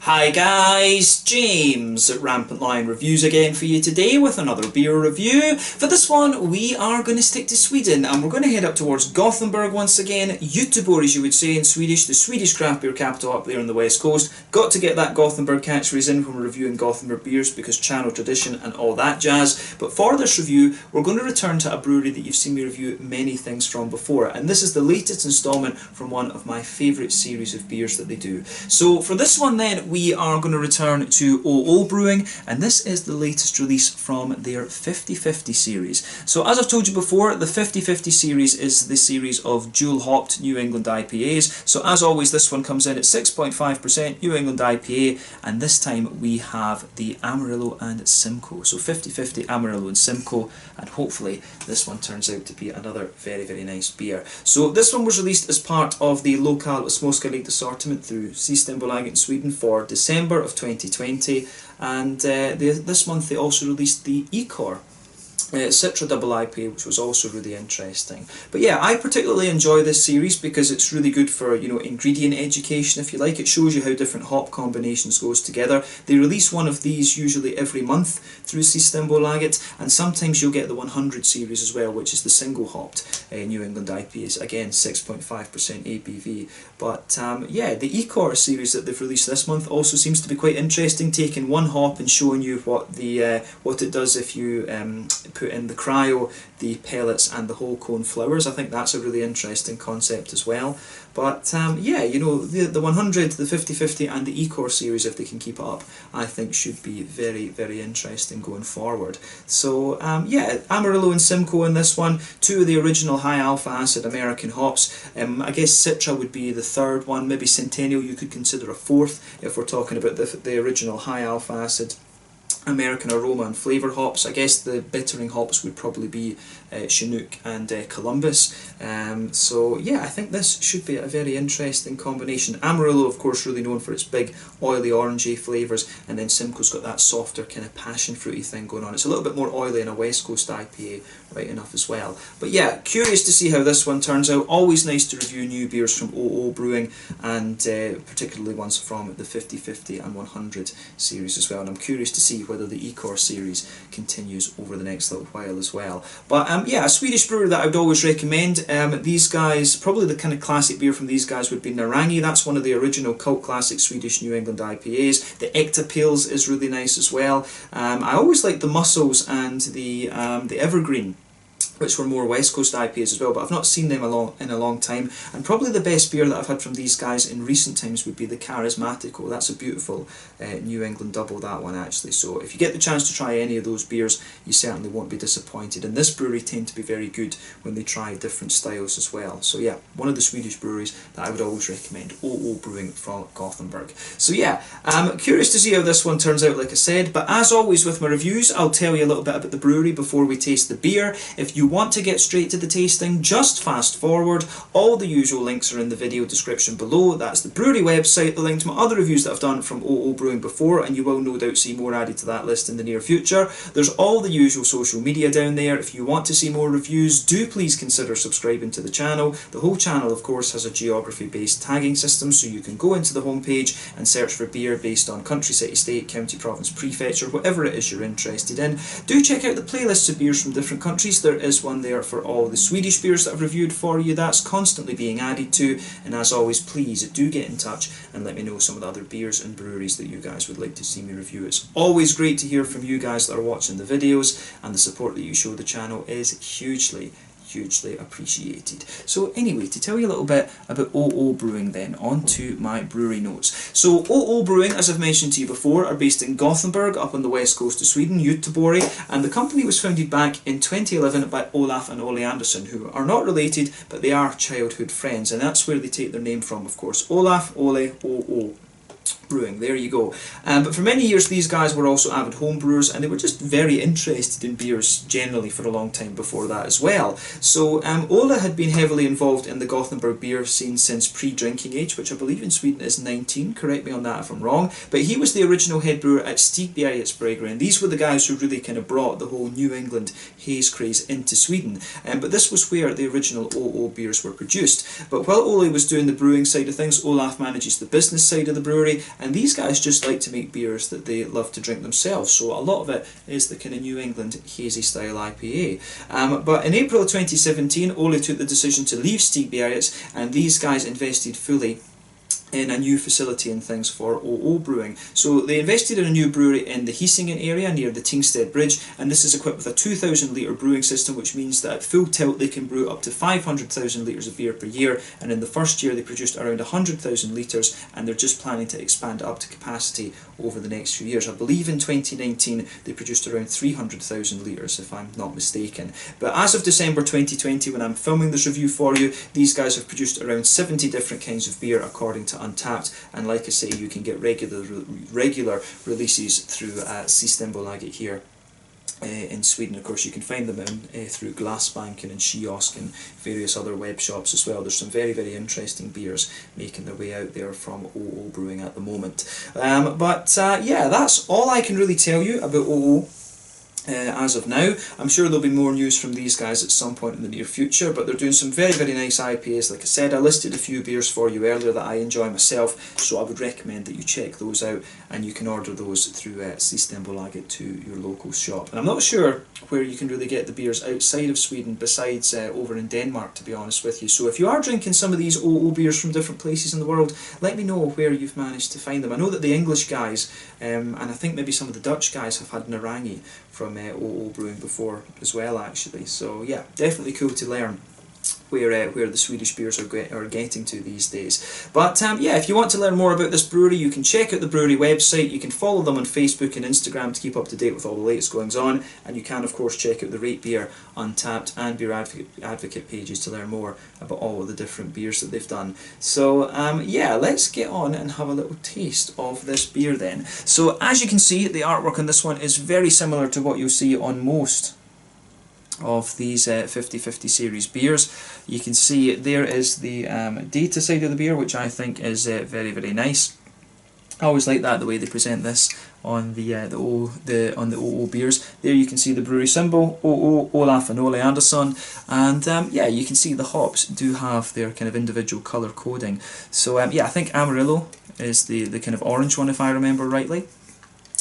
Hi guys, James at Rampant Lion Reviews again for you today with another beer review. For this one we are going to stick to Sweden and we're going to head up towards Gothenburg once again. Göteborg as you would say in Swedish, the Swedish craft beer capital up there on the west coast. Got to get that Gothenburg catchphrase in when we're reviewing Gothenburg beers because channel tradition and all that jazz. But for this review we're going to return to a brewery that you've seen me review many things from before, and this is the latest instalment from one of my favourite series of beers that they do. So for this one then we are going to return to Brewing, and this is the latest release from their 50/50 series. So as I've told you before, the 50/50 series is the series of dual hopped New England IPAs. So as always this one comes in at 6.5% New England IPA, and this time we have the Amarillo and Simcoe. So 50/50 Amarillo and Simcoe, and hopefully this one turns out to be another very nice beer. So this one was released as part of the Lokal Småska Likt assortment through Systembolaget in Sweden for December of 2020, and this month they also released the Ecor Citra Double IPA, which was also really interesting. But yeah, I particularly enjoy this series because it's really good for, you know, ingredient education if you like. It shows you how different hop combinations goes together. They release one of these usually every month through Systembolaget, and sometimes you'll get the 100 series as well, which is the single hopped New England IPAs, again 6.5% ABV. But yeah, the Ecor series that they've released this month also seems to be quite interesting, taking one hop and showing you what it does if you put in the cryo, the pellets and the whole cone flowers. I think that's a really interesting concept as well. But yeah, you know, the 100, the 50/50 and the Ecor series, if they can keep it up, I think should be very interesting going forward. So yeah, Amarillo and Simcoe in this one, two of the original high alpha acid American hops. I guess Citra would be the third one, maybe Centennial you could consider a fourth if we're talking about the original high alpha acid American aroma and flavour hops. I guess the bittering hops would probably be Chinook and Columbus. So yeah, I think this should be a very interesting combination. Amarillo, of course, really known for its big oily orangey flavours, and then Simcoe's got that softer kind of passion fruity thing going on. It's a little bit more oily in a West Coast IPA, right enough as well. But yeah, curious to see how this one turns out. Always nice to review new beers from Brewing, and particularly ones from the 50/50 and 100 series as well. And I'm curious to see whether the Ecor series continues over the next little while as well. But yeah, a Swedish brewery that I would always recommend. These guys, probably the kind of classic beer from these guys would be Narangi. That's one of the original cult classic Swedish New England IPAs. The Ekta Pils is really nice as well. I always like the Muscles and the Evergreen, which were more West Coast IPAs as well, but I've not seen them in a long time. And probably the best beer that I've had from these guys in recent times would be the Charismatico. That's a beautiful New England double, that one actually. So if you get the chance to try any of those beers, you certainly won't be disappointed. And this brewery tend to be very good when they try different styles as well. So yeah, one of the Swedish breweries that I would always recommend, Brewing from Gothenburg. So yeah, I'm curious to see how this one turns out, like I said. But as always with my reviews, I'll tell you a little bit about the brewery before we taste the beer. If you want to get straight to the tasting, just fast forward. All the usual links are in the video description below. That's the brewery website, the link to my other reviews that I've done from Brewing before, and you will no doubt see more added to that list in the near future. There's all the usual social media down there. If you want to see more reviews, do please consider subscribing to the channel. The whole channel, of course, has a geography-based tagging system, so you can go into the homepage and search for beer based on country, city, state, county, province, prefecture, whatever it is you're interested in. Do check out the playlists of beers from different countries. There is one there for all the Swedish beers that I've reviewed for you. That's constantly being added to, and as always, please do get in touch and let me know some of the other beers and breweries that you guys would like to see me review. It's always great to hear from you guys that are watching the videos, and the support that you show the channel is hugely appreciated. So anyway, to tell you a little bit about Brewing then, on to my brewery notes. So Brewing, as I've mentioned to you before, are based in Gothenburg, up on the west coast of Sweden, Göteborg, and the company was founded back in 2011 by Olaf and Ole Andersson, who are not related, but they are childhood friends, and that's where they take their name from, of course. Olaf, Ole, Brewing, there you go. But for many years these guys were also avid home brewers, and they were just very interested in beers generally for a long time before that as well. So Ola had been heavily involved in the Gothenburg beer scene since pre-drinking age, which I believe in Sweden is 19, correct me on that if I'm wrong, but he was the original head brewer at Stigbergets Brewery, and these were the guys who really kind of brought the whole New England haze craze into Sweden. But this was where the original OO beers were produced. But while Ole was doing the brewing side of things, Olaf manages the business side of the brewery, and these guys just like to make beers that they love to drink themselves, so a lot of it is the kind of New England hazy style IPA. But in April 2017, Ole took the decision to leave Stig Beretz, and these guys invested fully in a new facility and things for OO Brewing. So they invested in a new brewery in the Hisingen area near the Tingstedt Bridge, and this is equipped with a 2,000 litre brewing system, which means that at full tilt they can brew up to 500,000 litres of beer per year, and in the first year they produced around 100,000 litres, and they're just planning to expand up to capacity over the next few years. I believe in 2019 they produced around 300,000 litres, if I'm not mistaken. But as of December 2020, when I'm filming this review for you, these guys have produced around 70 different kinds of beer according to Untappd, and like I say, you can get regular releases through Systembolaget here in Sweden. Of course, you can find them in through Glassbanken and Kiosk and various other web shops as well. There's some very interesting beers making their way out there from OO Brewing at the moment. Yeah, that's all I can really tell you about OO. As of now. I'm sure there'll be more news from these guys at some point in the near future, but they're doing some very nice IPAs. Like I said, I listed a few beers for you earlier that I enjoy myself, so I would recommend that you check those out, and you can order those through Systembolaget to your local shop. And I'm not sure where you can really get the beers outside of Sweden besides over in Denmark, to be honest with you. So if you are drinking some of these OO beers from different places in the world, let me know where you've managed to find them. I know that the English guys, and I think maybe some of the Dutch guys, have had Narangi from OO Brewing before as well, actually. So yeah, definitely cool to learn where the Swedish beers are getting to these days. But yeah, if you want to learn more about this brewery, you can check out the brewery website. You can follow them on Facebook and Instagram to keep up to date with all the latest goings on, and you can of course check out the Rate Beer, Untappd and Beer Advocate pages to learn more about all of the different beers that they've done. So yeah, let's get on and have a little taste of this beer then. So as you can see, the artwork on this one is very similar to what you'll see on most of these 50/50 series beers. You can see there is the data side of the beer, which I think is very nice. I always like that, the way they present this on the OO beers. There you can see the brewery symbol, OO, Olaf and Ole Andersson, and yeah, you can see the hops do have their kind of individual colour coding. So yeah, I think Amarillo is the kind of orange one, if I remember rightly,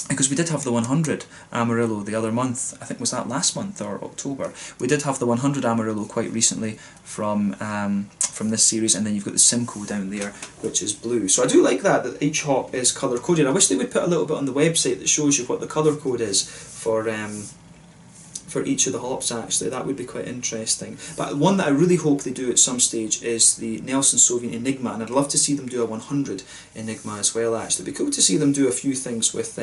because we did have the 100 Amarillo the other month. I think, was that last month or October? We did have the 100 Amarillo quite recently from this series, and then you've got the Simcoe down there, which is blue. So I do like that each hop is colour coded. I wish they would put a little bit on the website that shows you what the colour code is for each of the hops, actually. That would be quite interesting. But one that I really hope they do at some stage is the Nelson Sauvin Enigma, and I'd love to see them do a 100 Enigma as well, actually. It'd be cool to see them do a few things with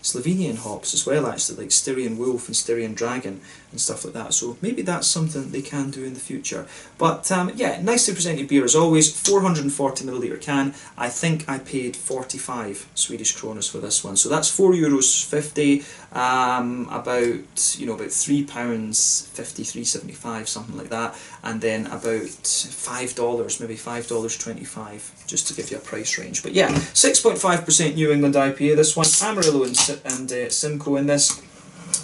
Slovenian hops as well, actually, like Styrian Wolf and Styrian Dragon and stuff like that. So maybe that's something they can do in the future. But yeah, nicely presented beer as always. 440ml can. I think I paid 45 Swedish kronas for this one. So that's €4.50, about £3.50, £3.75, something like that. And then about $5, maybe $5.25, just to give you a price range. But yeah, 6.5% New England IPA, this one. Amarillo and Simcoe in this.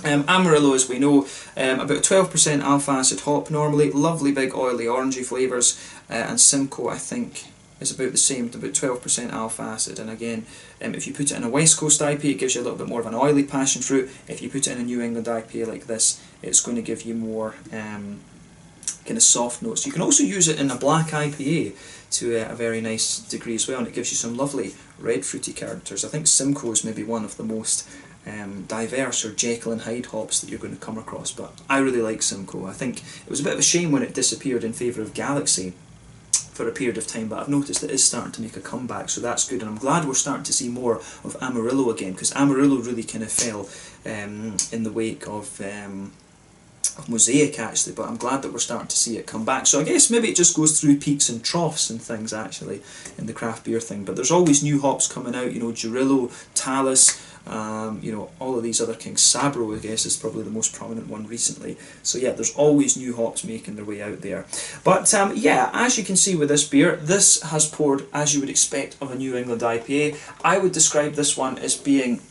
Amarillo, as we know, about 12% alpha acid hop normally, lovely big oily orangey flavours, and Simcoe I think is about the same, about 12% alpha acid. And again, if you put it in a West Coast IPA, it gives you a little bit more of an oily passion fruit. If you put it in a New England IPA like this, it's going to give you more kind of soft notes. You can also use it in a black IPA to a very nice degree as well, and it gives you some lovely red fruity characters. I think Simcoe is maybe one of the most diverse or Jekyll and Hyde hops that you're going to come across, but I really like Simcoe. I think it was a bit of a shame when it disappeared in favour of Galaxy for a period of time, but I've noticed it is starting to make a comeback, so that's good, and I'm glad we're starting to see more of Amarillo again, because Amarillo really kind of fell in the wake of Mosaic, actually, but I'm glad that we're starting to see it come back. So I guess maybe it just goes through peaks and troughs and things, actually, in the craft beer thing, but there's always new hops coming out, you know, Jurillo, Talus, you know, all of these other kings. Sabro, I guess, is probably the most prominent one recently. So yeah, there's always new hops making their way out there. But yeah, as you can see with this beer, this has poured as you would expect of a New England IPA. I would describe this one as being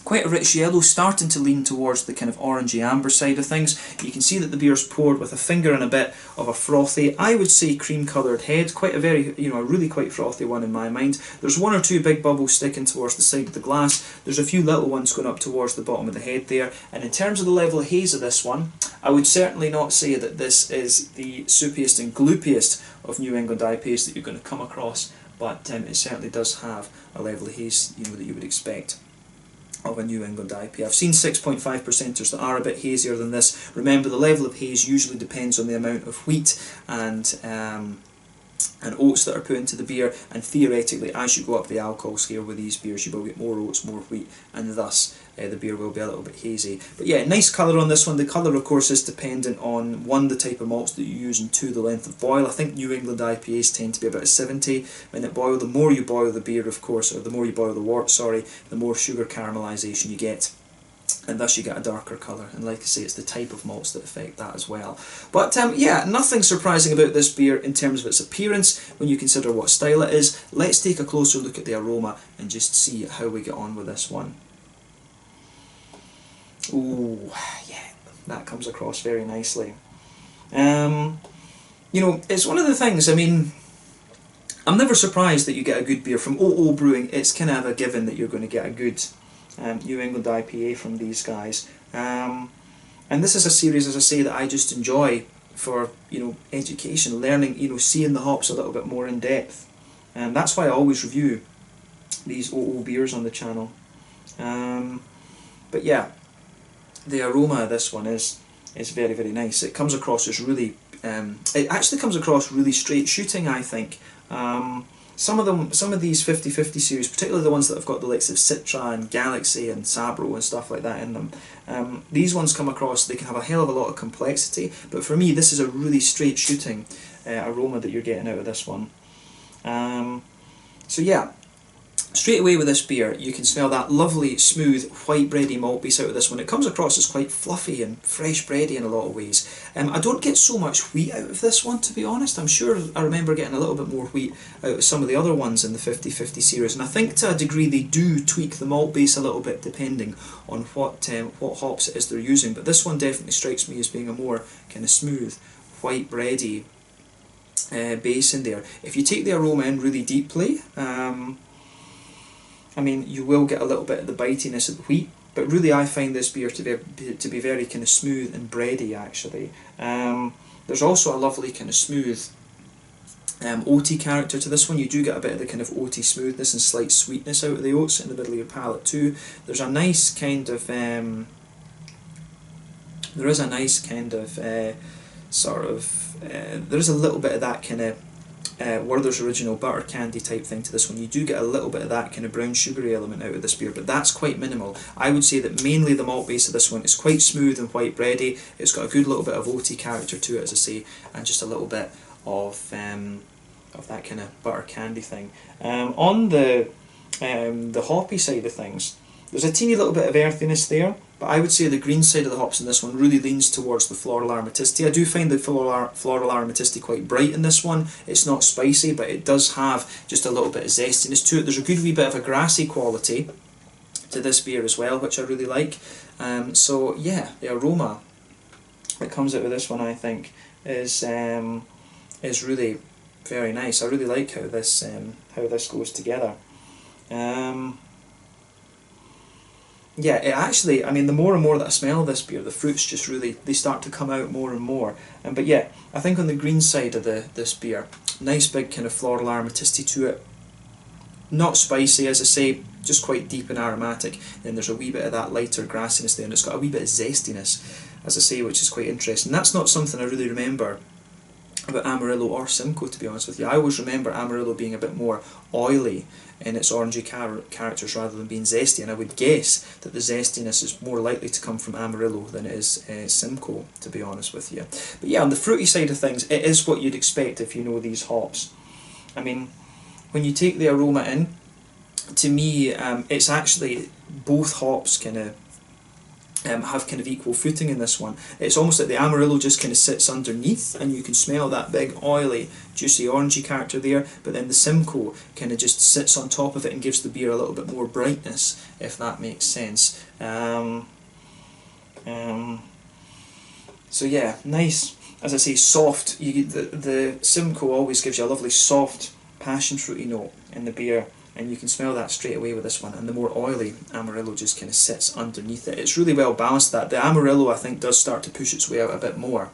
Quite a rich yellow, starting to lean towards the kind of orangey amber side of things. You can see that the beer's poured with a finger and a bit of a frothy, I would say cream coloured head, quite a very, a really quite frothy one in my mind. There's one or two big bubbles sticking towards the side of the glass, there's a few little ones going up towards the bottom of the head there, and in terms of the level of haze of this one, I would certainly not say that this is the soupiest and gloopiest of New England IPAs that you're going to come across, but it certainly does have a level of haze that you would expect of a New England IPA. I've seen 6.5%ers that are a bit hazier than this. Remember, the level of haze usually depends on the amount of wheat and oats that are put into the beer, and theoretically as you go up the alcohol scale with these beers you will get more oats, more wheat, and thus the beer will be a little bit hazy. But yeah, nice colour on this one. The colour of course is dependent on one, the type of malts that you use, and two, the length of boil. I think New England IPAs tend to be about a 70-minute boil. The more you boil the beer, of course, or the more you boil the wort, sorry, the more sugar caramelisation you get, and thus you get a darker colour, and like I say, it's the type of malts that affect that as well. But yeah, nothing surprising about this beer in terms of its appearance when you consider what style it is. Let's take a closer look at the aroma and just see how we get on with this one. Ooh, yeah, that comes across very nicely. It's one of the things, I mean, I'm never surprised that you get a good beer from OO Brewing. It's kind of a given that you're going to get a good New England IPA from these guys. And this is a series, as I say, that I just enjoy for, education, learning, seeing the hops a little bit more in depth. And that's why I always review these OO beers on the channel. But yeah, the aroma of this one is very, very nice. It comes across as really, it actually comes across really straight shooting, I think. Some of these 50/50 series, particularly the ones that have got the likes of Citra and Galaxy and Sabro and stuff like that in them, these ones come across, they can have a hell of a lot of complexity, but for me this is a really straight shooting aroma that you're getting out of this one. So yeah, straight away with this beer you can smell that lovely smooth white bready malt base out of this one. It comes across as quite fluffy and fresh bready in a lot of ways. I don't get so much wheat out of this one, to be honest. I'm sure I remember getting a little bit more wheat out of some of the other ones in the 50/50 series, and I think to a degree they do tweak the malt base a little bit depending on what hops it is they're using, but this one definitely strikes me as being a more kind of smooth white bready base in there. If you take the aroma in really deeply, I mean, you will get a little bit of the bitiness of the wheat, but really I find this beer to be very kind of smooth and bready actually. There's also a lovely kind of smooth oaty character to this one. You do get a bit of the kind of oaty smoothness and slight sweetness out of the oats in the middle of your palate too. There's a nice kind of there is a little bit of that kind of Werther's Original butter candy type thing to this one. You do get a little bit of that kind of brown sugary element out of this beer, but that's quite minimal. I would say that mainly the malt base of this one is quite smooth and white bready. It's got a good little bit of oaty character to it, as I say, and just a little bit of that kind of butter candy thing. On the hoppy side of things, there's a teeny little bit of earthiness there, but I would say the green side of the hops in this one really leans towards the floral aromaticity. I do find the floral aromaticity quite bright in this one. It's not spicy, but it does have just a little bit of zestiness to it. There's a good wee bit of a grassy quality to this beer as well, which I really like. So yeah, the aroma that comes out of this one, I think, is really very nice. I really like how this goes together. Yeah, it actually, I mean, the more and more that I smell this beer, the fruits just really, they start to come out more and more. But yeah, I think on the green side of this beer, nice big kind of floral aromaticity to it. Not spicy, as I say, just quite deep and aromatic. Then there's a wee bit of that lighter grassiness there, and it's got a wee bit of zestiness, as I say, which is quite interesting. That's not something I really remember about Amarillo or Simcoe, to be honest with you. I always remember Amarillo being a bit more oily in its orangey characters rather than being zesty, and I would guess that the zestiness is more likely to come from Amarillo than it is Simcoe, to be honest with you. But yeah, on the fruity side of things, it is what you'd expect if you know these hops. I mean, when you take the aroma in, to me, it's actually both hops kind of have kind of equal footing in this one. It's almost like the Amarillo just kind of sits underneath, and you can smell that big oily juicy orangey character there, but then the Simcoe kind of just sits on top of it and gives the beer a little bit more brightness, if that makes sense. So yeah, nice, as I say, soft. The Simcoe always gives you a lovely soft passion fruity note in the beer, and you can smell that straight away with this one, and the more oily Amarillo just kind of sits underneath it. It's really well balanced. That the Amarillo, I think, does start to push its way out a bit more.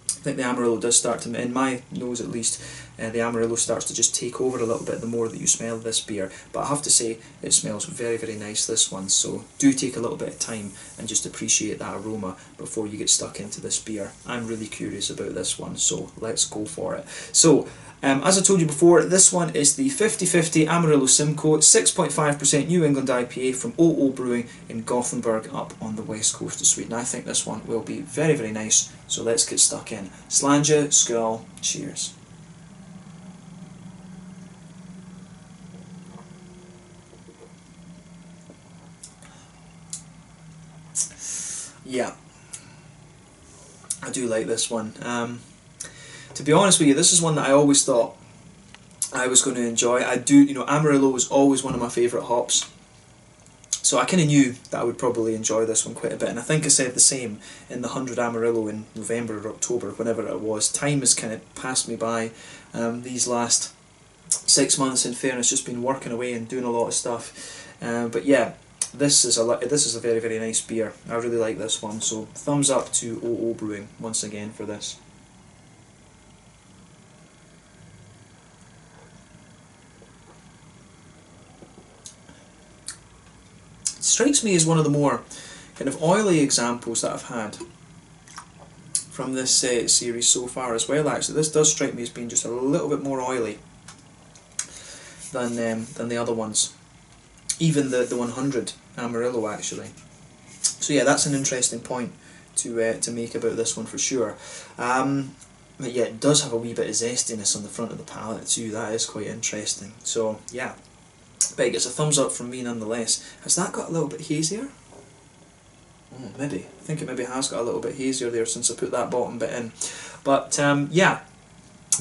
I think the Amarillo does start to, in my nose at least, the Amarillo starts to just take over a little bit the more that you smell this beer. But I have to say, it smells very, very nice, this one, so do take a little bit of time and just appreciate that aroma before you get stuck into this beer. I'm really curious about this one, so let's go for it. So, as I told you before, this one is the 50/50 Amarillo Simcoe, 6.5% New England IPA from OO Brewing in Gothenburg up on the west coast of Sweden. I think this one will be very, very nice, so let's get stuck in. Slanja, skull, cheers. Yeah, I do like this one. To be honest with you, this is one that I always thought I was going to enjoy. I do, you know, Amarillo was always one of my favourite hops, so I kind of knew that I would probably enjoy this one quite a bit, and I think I said the same in the 100 Amarillo in November or October, whenever it was. Time has kind of passed me by these last 6 months, in fairness, just been working away and doing a lot of stuff, but yeah, this is a very, very nice beer. I really like this one, so thumbs up to OO Brewing once again for this. Strikes me as one of the more kind of oily examples that I've had from this series so far as well. Actually, this does strike me as being just a little bit more oily than the other ones, even the 100 Amarillo actually. So yeah, that's an interesting point to make about this one for sure. But yeah, it does have a wee bit of zestiness on the front of the palate too. That is quite interesting. So yeah. But it gets a thumbs up from me nonetheless. Has that got a little bit hazier? Oh, maybe. I think it maybe has got a little bit hazier there since I put that bottom bit in. But yeah,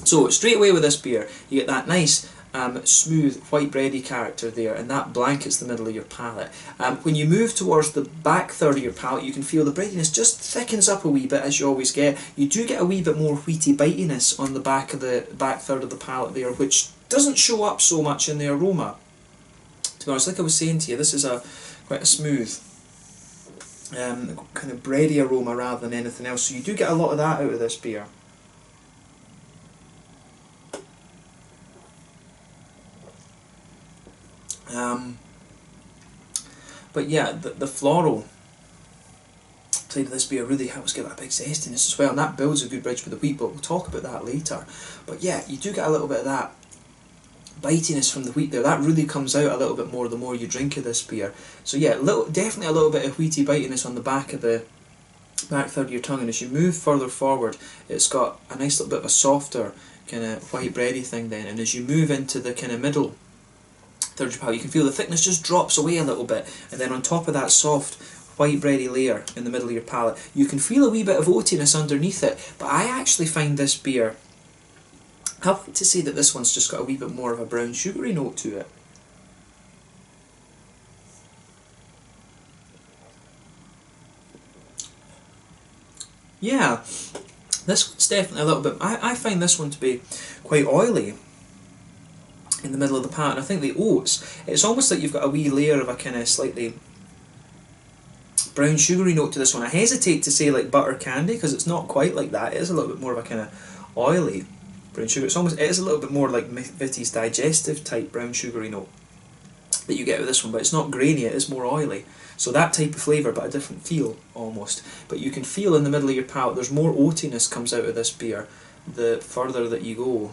so straight away with this beer, you get that nice smooth white bready character there, and that blankets the middle of your palate. When you move towards the back third of your palate, you can feel the breadiness just thickens up a wee bit, as you always get. You do get a wee bit more wheaty bitiness on the back third of the palate there, which doesn't show up so much in the aroma. To be honest, like I was saying to you, this is quite a smooth, kind of bready aroma rather than anything else. So you do get a lot of that out of this beer. But yeah, the floral side of this beer really helps give it a big zestiness as well, and that builds a good bridge with the wheat, but we'll talk about that later. But yeah, you do get a little bit of that bitiness from the wheat there. That really comes out a little bit more the more you drink of this beer. So yeah, definitely a little bit of wheaty bitiness on the back third of your tongue, and as you move further forward, it's got a nice little bit of a softer kind of white bready thing then, and as you move into the kind of middle third of your palate, you can feel the thickness just drops away a little bit, and then on top of that soft white bready layer in the middle of your palate, you can feel a wee bit of oatiness underneath it. But I actually find this beer, I like to say that this one's just got a wee bit more of a brown sugary note to it. Yeah, this one's definitely a little bit, I find this one to be quite oily in the middle of the palate, and I think the oats, it's almost like you've got a wee layer of a kind of slightly brown sugary note to this one. I hesitate to say like butter candy, because it's not quite like that. It is a little bit more of a kind of oily brown sugar. It is a little bit more like Vitty's digestive type brown sugary note that you get with this one, but it's not grainy, it is more oily. So that type of flavour, but a different feel almost. But you can feel in the middle of your palate, there's more oatiness comes out of this beer the further that you go.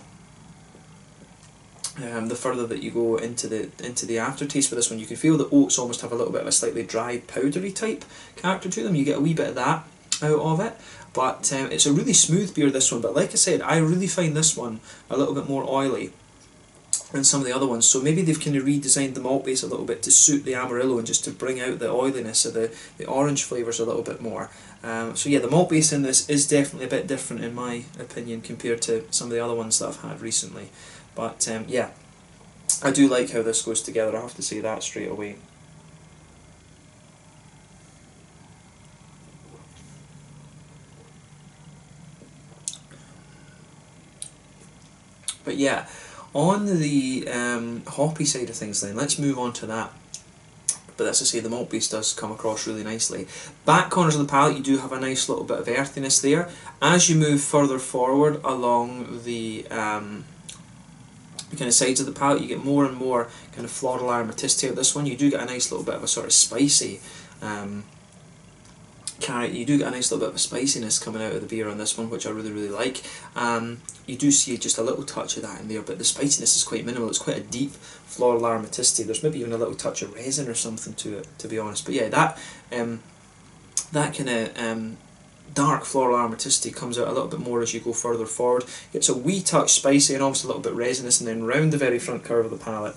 The further that you go into the aftertaste for this one, you can feel the oats almost have a little bit of a slightly dried, powdery type character to them. You get a wee bit of that out of it, but it's a really smooth beer, this one. But like I said, I really find this one a little bit more oily and some of the other ones. So maybe they've kind of redesigned the malt base a little bit to suit the Amarillo and just to bring out the oiliness of the orange flavours a little bit more. So yeah, the malt base in this is definitely a bit different in my opinion compared to some of the other ones that I've had recently. But yeah, I do like how this goes together, I have to say that straight away. But yeah, on the hoppy side of things then, let's move on to that. But as I say, the malt base does come across really nicely. Back corners of the palate, you do have a nice little bit of earthiness there. As you move further forward along the kind of sides of the palate, you get more and more kind of floral aromaticity of this one. You do get a nice little bit of a sort of spicy carrot. You do get a nice little bit of a spiciness coming out of the beer on this one, which I really like. You do see just a little touch of that in there, but the spiciness is quite minimal. It's quite a deep floral aromaticity. There's maybe even a little touch of resin or something to it, to be honest. But yeah, that kind of dark floral aromaticity comes out a little bit more as you go further forward. It's a wee touch spicy and obviously a little bit resinous, and then round the very front curve of the palate,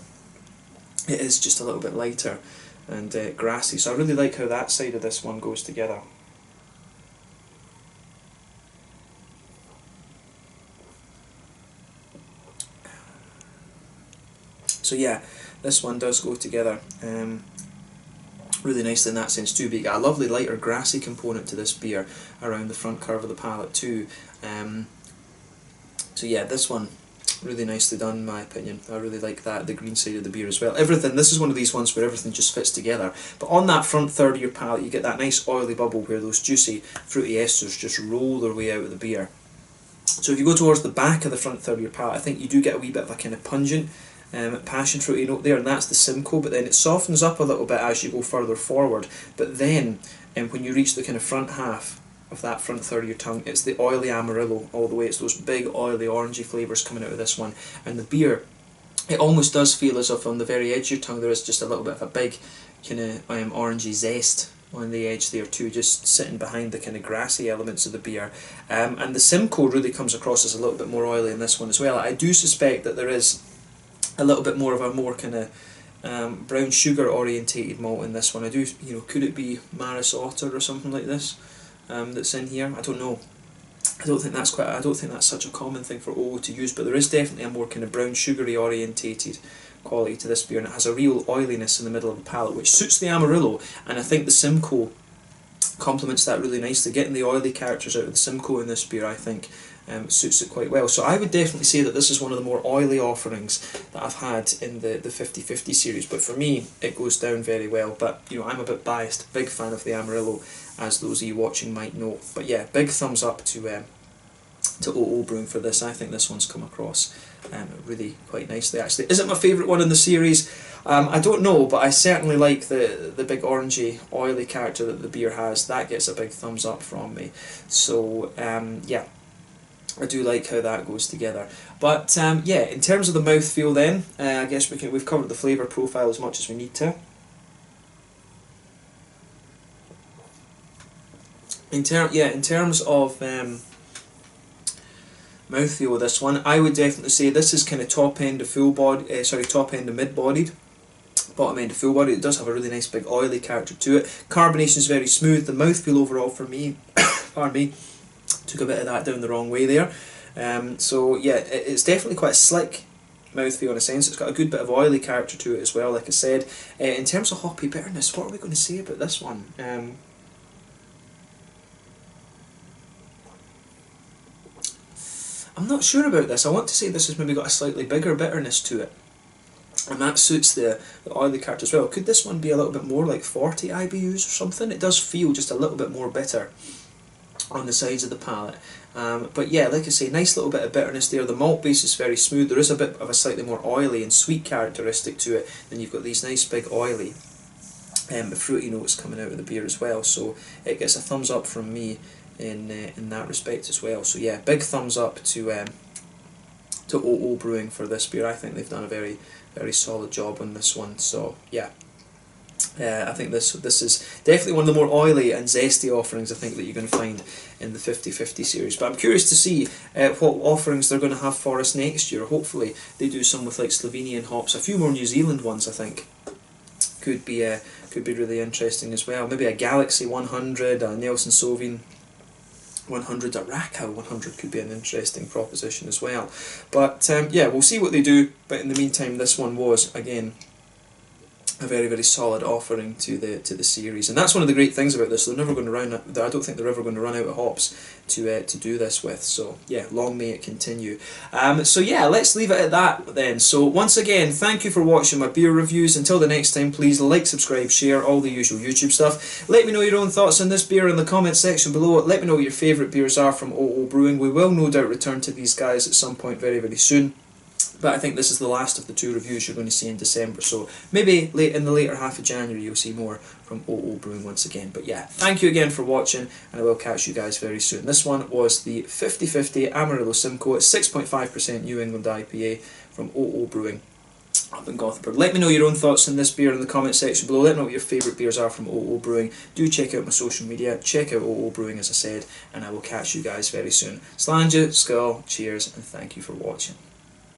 it is just a little bit lighter and grassy. So I really like how that side of this one goes together. So yeah, this one does go together really nicely in that sense too, but you got a lovely lighter grassy component to this beer around the front curve of the palate too. So yeah, this one really nicely done in my opinion. I really like that, the green side of the beer as well. Everything, this is one of these ones where everything just fits together, but on that front third of your palate you get that nice oily bubble where those juicy fruity esters just roll their way out of the beer. So if you go towards the back of the front third of your palate, I think you do get a wee bit of a kind of pungent passion fruity note there, and that's the Simcoe, but then it softens up a little bit as you go further forward. But then when you reach the kind of front half of that front third of your tongue, it's the oily Amarillo all the way. It's those big oily orangey flavours coming out of this one, and the beer, it almost does feel as if on the very edge of your tongue there is just a little bit of a big kind of orangey zest on the edge there too, just sitting behind the kind of grassy elements of the beer. And the Simcoe really comes across as a little bit more oily in this one as well. I do suspect that there is a little bit more of a more kind of brown sugar orientated malt in this one. I do, could it be Maris Otter or something like this that's in here? I don't know. I don't think that's such a common thing for OO to use, but there is definitely a more kind of brown sugary orientated quality to this beer, and it has a real oiliness in the middle of the palate, which suits the Amarillo, and I think the Simcoe complements that really nicely. Getting the oily characters out of the Simcoe in this beer, I think, suits it quite well. So I would definitely say that this is one of the more oily offerings that I've had in the 50/50 series, but for me it goes down very well. But I'm a bit biased, big fan of the Amarillo, as those of you watching might know. But yeah, big thumbs up to OO Brewing for this. I think this one's come across really quite nicely actually. Is it my favourite one in the series? I don't know, but I certainly like the big orangey oily character that the beer has. That gets a big thumbs up from me. So yeah, I do like how that goes together. But yeah, in terms of the mouthfeel then, I guess we've covered the flavour profile as much as we need to. In terms of mouthfeel with this one, I would definitely say this is kind of top end to mid-bodied. Bottom end to full bodied. It does have a really nice big oily character to it. Carbonation is very smooth. The mouthfeel overall for me, pardon me, took a bit of that down the wrong way there. So yeah, it's definitely quite a slick mouthfeel in a sense. It's got a good bit of oily character to it as well, like I said. In terms of hoppy bitterness, what are we going to say about this one? I'm not sure about this. I want to say this has maybe got a slightly bigger bitterness to it, and that suits the oily character as well. Could this one be a little bit more like 40 IBUs or something? It does feel just a little bit more bitter on the sides of the palate. But yeah, like I say, nice little bit of bitterness there. The malt base is very smooth. There is a bit of a slightly more oily and sweet characteristic to it. Then you've got these nice big oily fruity notes coming out of the beer as well. So it gets a thumbs up from me in that respect as well. So yeah, big thumbs up to OO Brewing for this beer. I think they've done a very solid job on this one. So yeah, I think this is definitely one of the more oily and zesty offerings I think that you're going to find in the 50/50 series. But I'm curious to see what offerings they're going to have for us next year. Hopefully they do some with like Slovenian hops, a few more New Zealand ones I think could be really interesting as well. Maybe a Galaxy 100, a Nelson Sauvin 100, a Rakow 100 could be an interesting proposition as well. But yeah, we'll see what they do. But in the meantime, this one was again a very, very solid offering to the series, and that's one of the great things about this. They're never going to run. I don't think they're ever going to run out of hops to do this with. So yeah, long may it continue. So yeah, let's leave it at that then. So once again, thank you for watching my beer reviews. Until the next time, please like, subscribe, share, all the usual YouTube stuff. Let me know your own thoughts on this beer in the comments section below. Let me know what your favourite beers are from OO Brewing. We will no doubt return to these guys at some point very, very soon. But I think this is the last of the 2 reviews you're going to see in December, so maybe in the later half of January you'll see more from OO Brewing once again. But yeah, thank you again for watching, and I will catch you guys very soon. This one was the 50/50 Amarillo Simcoe. It's 6.5% New England IPA from OO Brewing up in Gothenburg. Let me know your own thoughts on this beer in the comment section below. Let me know what your favourite beers are from OO Brewing. Do check out my social media, check out OO Brewing as I said, and I will catch you guys very soon. Slàinte, skål, cheers, and thank you for watching.